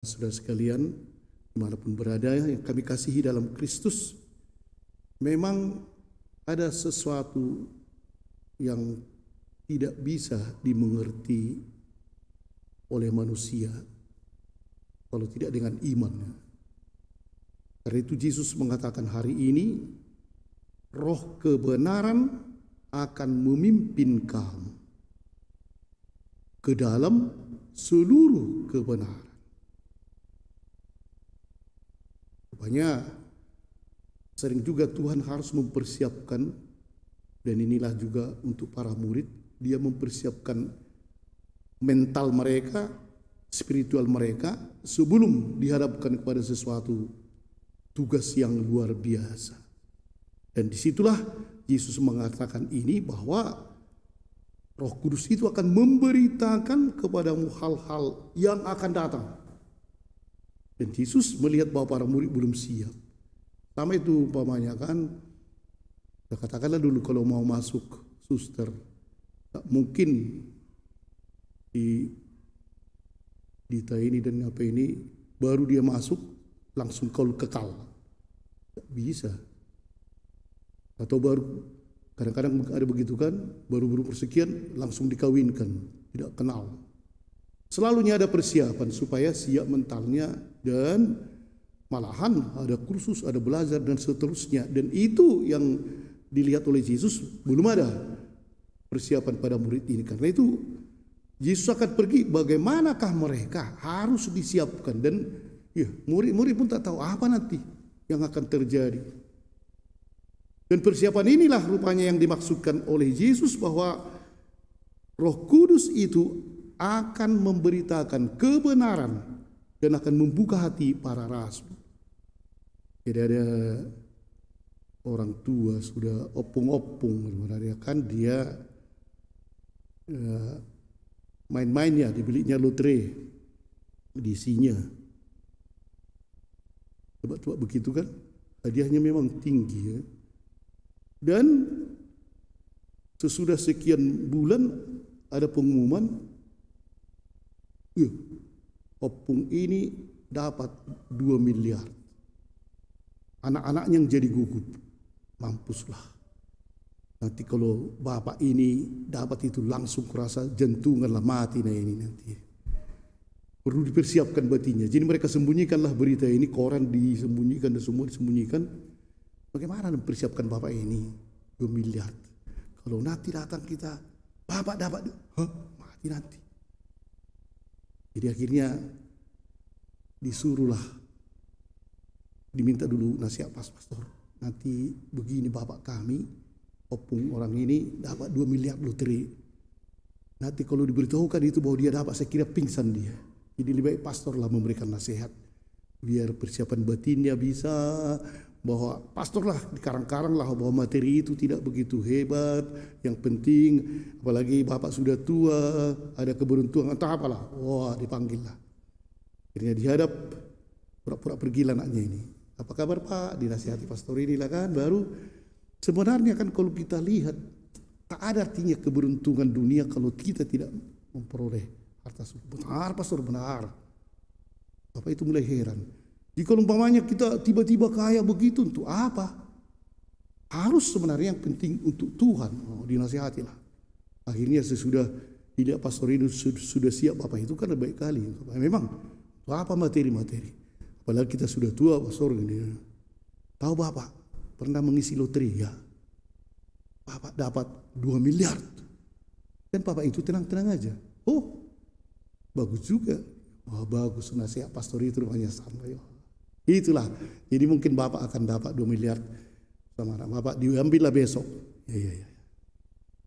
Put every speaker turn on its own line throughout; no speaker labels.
Saudara sekalian, dimanapun berada yang kami kasihi dalam Kristus, memang ada sesuatu yang tidak bisa dimengerti oleh manusia kalau tidak dengan iman. Karena itu Yesus mengatakan hari ini, roh kebenaran akan memimpin kamu ke dalam seluruh kebenaran. Rupanya sering juga Tuhan harus mempersiapkan, dan inilah juga untuk para murid, dia mempersiapkan mental mereka, spiritual mereka sebelum dihadapkan kepada sesuatu tugas yang luar biasa. Dan disitulah Yesus mengatakan ini, bahwa Roh Kudus itu akan memberitakan kepadamu hal-hal yang akan datang. Dan Yesus melihat bahwa para murid belum siap. Sama itu umpamanya kan, katakanlah dulu kalau mau masuk suster, tak mungkin di ini dan apa ini baru dia masuk langsung kalau kekal, tak bisa. Atau baru kadang-kadang ada begitu kan, baru persekian langsung dikawinkan, tidak kenal. Selalunya ada persiapan supaya siap mentalnya, dan malahan ada kursus, ada belajar dan seterusnya. Dan itu yang dilihat oleh Yesus, belum ada persiapan pada murid ini. Karena itu Yesus akan pergi, bagaimanakah mereka harus disiapkan. Dan ya, murid-murid pun tak tahu apa nanti yang akan terjadi. Dan persiapan inilah rupanya yang dimaksudkan oleh Yesus, bahwa Roh Kudus itu akan memberitakan kebenaran dan akan membuka hati para rasul. Jadi ada orang tua sudah opung-opung, kan dia main-mainnya, dibelinya lotre, diisinya. Coba begitu kan, hadiahnya memang tinggi ya. Dan sesudah sekian bulan ada pengumuman, opung ini dapat 2 miliar. Anak-anaknya yang jadi gugup, mampuslah. Nanti kalau bapak ini dapat itu langsung kurasa jantunganlah mati nah ini nanti. Perlu dipersiapkan batinnya. Jadi mereka sembunyikanlah berita ini, koran disembunyikan dan semua disembunyikan. Bagaimana mempersiapkan bapak ini 2 miliar? Kalau nanti datang kita, bapak dapat, mati nanti. Jadi akhirnya disuruhlah, diminta dulu nasihat pastor. Nanti begini bapak kami, opung orang ini dapat 2 miliar lotre. Nanti kalau diberitahukan itu bahwa dia dapat, saya kira pingsan dia. Jadi lebih baik pastor lah memberikan nasihat, biar persiapan batinnya bisa, bahwa pastor lah dikarang-karang lah bahwa materi itu tidak begitu hebat. Yang penting apalagi bapak sudah tua, ada keberuntungan atau apalah, wah dipanggil lah. Akhirnya dihadap, pura-pura pergi anaknya ini. Apa kabar pak? Dinasihati pastor ini lah kan. Baru sebenarnya kan kalau kita lihat, tak ada artinya keberuntungan dunia kalau kita tidak memperoleh harta surga. Benar pastor, benar. Bapak itu mulai heran. Jika umpamanya kita tiba-tiba kaya begitu, untuk apa? Harus sebenarnya yang penting untuk Tuhan. Dinasihatilah. Akhirnya sesudah tidak pastor ini sudah siap, bapak itu kan baik kali. Memang apa materi-materi. Apalagi kita sudah tua pastor ini. Tahu bapak pernah mengisi lotre ya? Bapak dapat 2 miliar. Dan bapak itu tenang-tenang aja. Oh, bagus juga. Wah, bagus nasihat pastor itu rupanya sama ya. Itulah. Jadi mungkin bapak akan dapat 2 miliar sama anak bapak, diambil lah besok. Ya.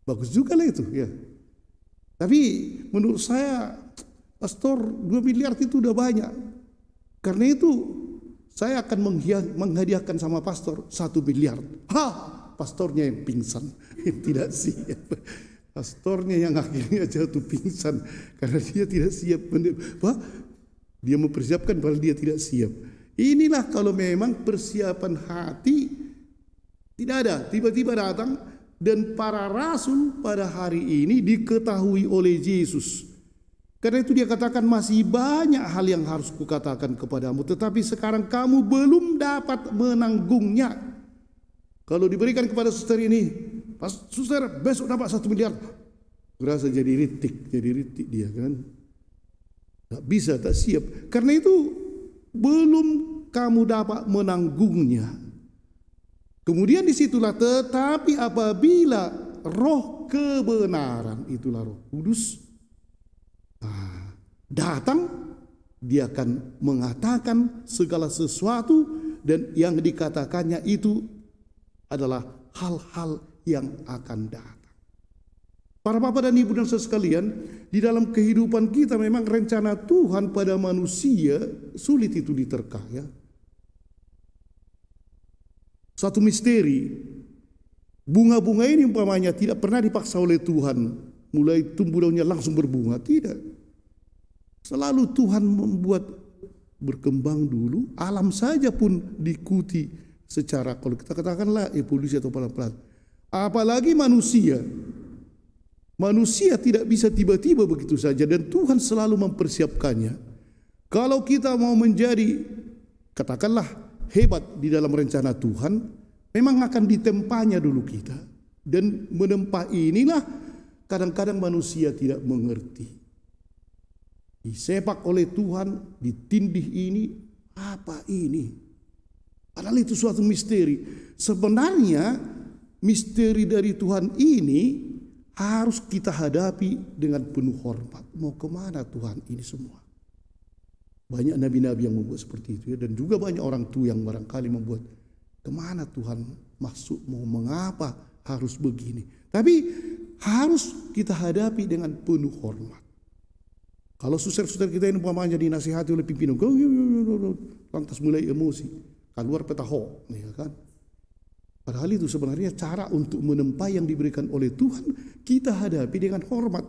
Bagus juga lah itu ya. Tapi menurut saya pastor 2 miliar itu udah banyak. Karena itu saya akan menghadiahkan sama pastor 1 miliar. Pastornya yang pingsan, yang tidak siap. Pastornya yang akhirnya jatuh pingsan karena dia tidak siap. Dia mempersiapkan padahal dia tidak siap. Inilah kalau memang persiapan hati tidak ada, tiba-tiba datang. Dan para rasul pada hari ini diketahui oleh Yesus Karena itu dia katakan masih banyak hal yang harus kukatakan kepadamu, tetapi sekarang kamu belum dapat menanggungnya. Kalau diberikan kepada suster ini, pas suster besok dapat 1 miliar, berasa jadi ritik dia kan. Tak bisa, tak siap. Karena itu belum kamu dapat menanggungnya. Kemudian disitulah, tetapi apabila roh kebenaran, itulah Roh Kudus, datang, dia akan mengatakan segala sesuatu, dan yang dikatakannya itu adalah hal-hal yang akan datang. Para bapak dan ibu dan saudara sekalian, di dalam kehidupan kita memang rencana Tuhan pada manusia sulit itu diterka, ya. Satu misteri. Bunga-bunga ini umpamanya tidak pernah dipaksa oleh Tuhan, mulai tumbuh daunnya langsung berbunga, tidak. Selalu Tuhan membuat berkembang dulu, alam saja pun diikuti secara, kalau kita katakanlah evolusi atau pelan-pelan. Apalagi manusia. Manusia tidak bisa tiba-tiba begitu saja, dan Tuhan selalu mempersiapkannya. Kalau kita mau menjadi, katakanlah, hebat di dalam rencana Tuhan, memang akan ditempanya dulu kita. Dan menempa inilah kadang-kadang manusia tidak mengerti. Disepak oleh Tuhan, ditindih ini, apa ini? Padahal itu suatu misteri. Sebenarnya misteri dari Tuhan ini harus kita hadapi dengan penuh hormat. Mau kemana Tuhan ini semua? Banyak nabi-nabi yang membuat seperti itu, ya. Dan juga banyak orang tua yang barangkali membuat, kemana Tuhan masuk, mau mengapa harus begini. Tapi harus kita hadapi dengan penuh hormat. Kalau suster-suster kita ini umpamanya dinasihati oleh pimpinan, lantas mulai emosi, keluar petaho, ya kan? Padahal itu sebenarnya cara untuk menempa yang diberikan oleh Tuhan, kita hadapi dengan hormat.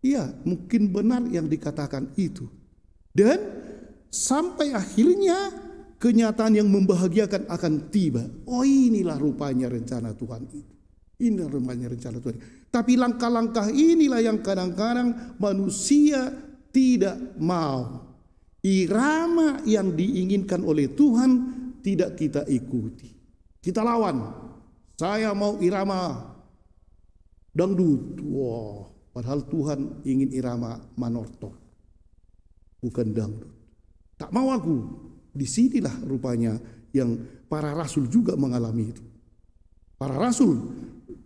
Ya, mungkin benar yang dikatakan itu. Dan sampai akhirnya kenyataan yang membahagiakan akan tiba. Oh, inilah rupanya rencana Tuhan itu. Inilah rupanya rencana Tuhan. Tapi langkah-langkah inilah yang kadang-kadang manusia tidak mau. Irama yang diinginkan oleh Tuhan tidak kita ikuti. Kita lawan. Saya mau irama dangdut. Wow. Padahal Tuhan ingin irama manortor, bukan dangdut. Tak mau aku. Disinilah rupanya yang para rasul juga mengalami itu. Para rasul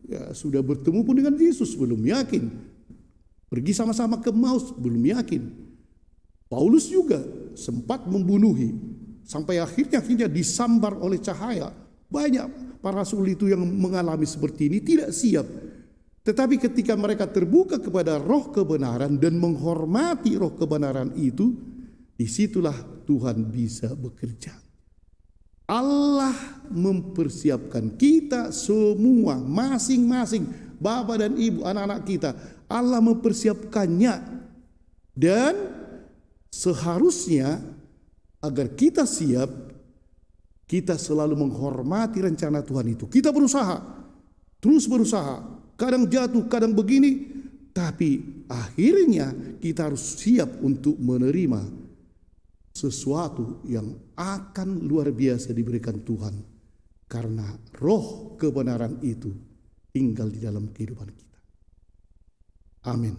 ya, sudah bertemu pun dengan Yesus, belum yakin. Pergi sama-sama ke Maus, belum yakin. Paulus juga sempat membunuhi, sampai akhirnya disambar oleh cahaya. Banyak para rasul itu yang mengalami seperti ini, tidak siap. Tetapi ketika mereka terbuka kepada roh kebenaran dan menghormati roh kebenaran itu, disitulah Tuhan bisa bekerja. Allah mempersiapkan kita semua, masing-masing, bapak dan ibu, anak-anak kita. Allah mempersiapkannya. Dan seharusnya agar kita siap, kita selalu menghormati rencana Tuhan itu. Kita berusaha, terus berusaha. Kadang jatuh, kadang begini. Tapi akhirnya kita harus siap untuk menerima sesuatu yang akan luar biasa diberikan Tuhan. Karena roh kebenaran itu tinggal di dalam kehidupan kita. Amin.